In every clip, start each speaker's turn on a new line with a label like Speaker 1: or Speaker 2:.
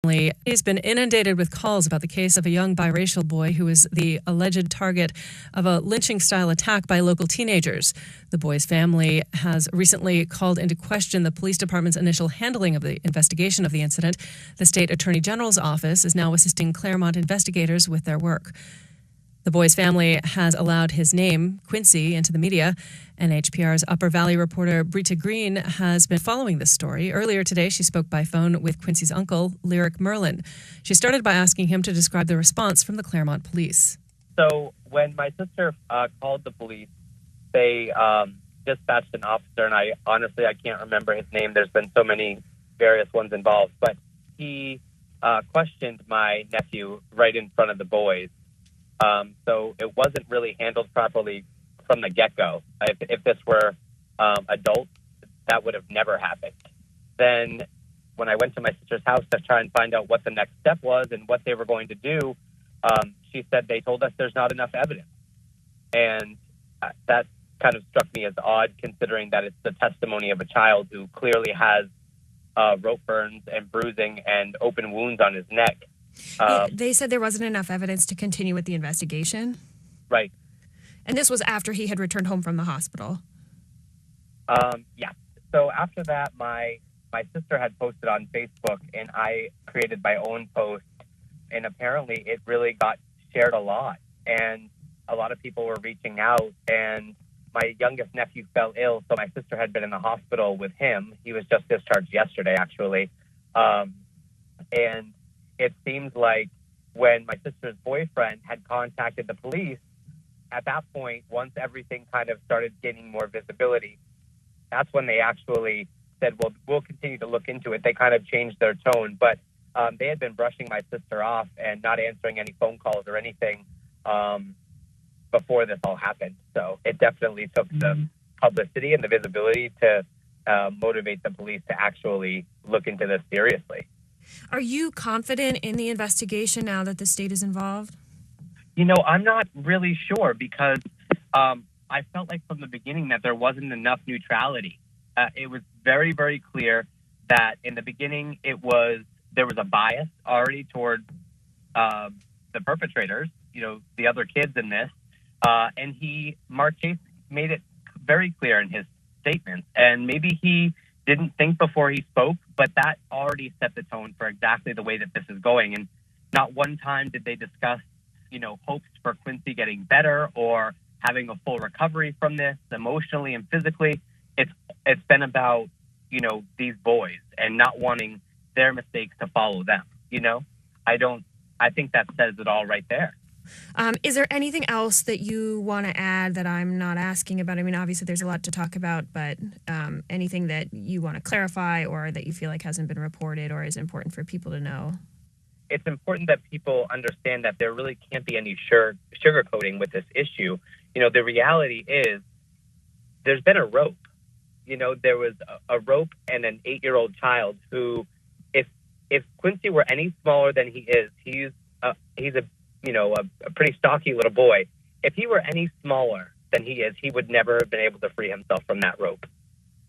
Speaker 1: He's been inundated with calls about the case of a young biracial boy who was the alleged target of a lynching-style attack by local teenagers. The boy's family has recently called into question the police department's initial handling of the investigation of the incident. The state attorney general's office is now assisting Claremont investigators with their work. The boy's family has allowed his name, Quincy, into the media. NHPR's Upper Valley reporter Brita Green has been following this story. Earlier today, she spoke by phone with Quincy's uncle, Lyric Merlin. She started by asking him to describe the response from the Claremont police.
Speaker 2: So when my sister called the police, they dispatched an officer, and I can't remember his name. There's been so many various ones involved, but he questioned my nephew right in front of the boys. So it wasn't really handled properly from the get-go. If this were adults, that would have never happened. Then when I went to my sister's house to try and find out what the next step was and what they were going to do, she said they told us there's not enough evidence. And that kind of struck me as odd, considering that it's the testimony of a child who clearly has rope burns and bruising and open wounds on his neck.
Speaker 3: They said there wasn't enough evidence to continue with the investigation?
Speaker 2: Right.
Speaker 3: And this was after he had returned home from the hospital?
Speaker 2: Yeah. So after that, my sister had posted on Facebook, and I created my own post, and apparently it really got shared a lot, and a lot of people were reaching out, and my youngest nephew fell ill, so my sister had been in the hospital with him. He was just discharged yesterday, actually. And it seems like when my sister's boyfriend had contacted the police, at that point, once everything kind of started gaining more visibility, that's when they actually said, well, we'll continue to look into it. They kind of changed their tone, but they had been brushing my sister off and not answering any phone calls or anything before this all happened. So it definitely took the publicity and the visibility to motivate the police to actually look into this seriously.
Speaker 3: Are you confident in the investigation now that the state is involved?
Speaker 2: You know, I'm not really sure because I felt like from the beginning that there wasn't enough neutrality. It was very, very clear that in the beginning there was a bias already towards the perpetrators, the other kids in this. And Mark Chase made it very clear in his statements. And maybe he didn't think before he spoke, but that already set the tone for exactly the way that this is going. And not one time did they discuss, hopes for Quincy getting better or having a full recovery from this emotionally and physically. It's been about, these boys and not wanting their mistakes to follow them. I think that says it all right there.
Speaker 3: Is there anything else that you want to add that I'm not asking about? I mean, obviously there's a lot to talk about, but anything that you want to clarify or that you feel like hasn't been reported or is important for people to know?
Speaker 2: It's important that people understand that there really can't be any sugarcoating with this issue. The reality is there's been a rope. There was a rope and an 8-year-old child who, if Quincy were any smaller than he is, he's a pretty stocky little boy. If he were any smaller than he is, he would never have been able to free himself from that rope.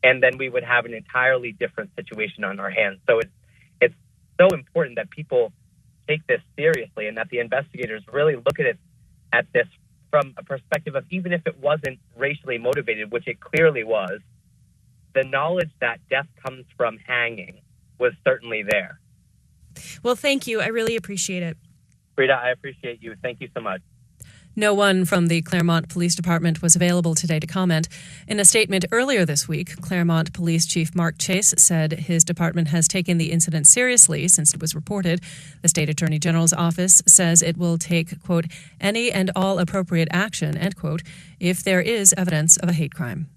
Speaker 2: And then we would have an entirely different situation on our hands. So it's so important that people take this seriously and that the investigators really look at this from a perspective of, even if it wasn't racially motivated, which it clearly was, the knowledge that death comes from hanging was certainly there.
Speaker 3: Well, thank you. I really appreciate it.
Speaker 2: Rita, I appreciate you. Thank you so much.
Speaker 1: No one from the Claremont Police Department was available today to comment. In a statement earlier this week, Claremont Police Chief Mark Chase said his department has taken the incident seriously since it was reported. The State Attorney General's office says it will take, quote, any and all appropriate action, end quote, if there is evidence of a hate crime.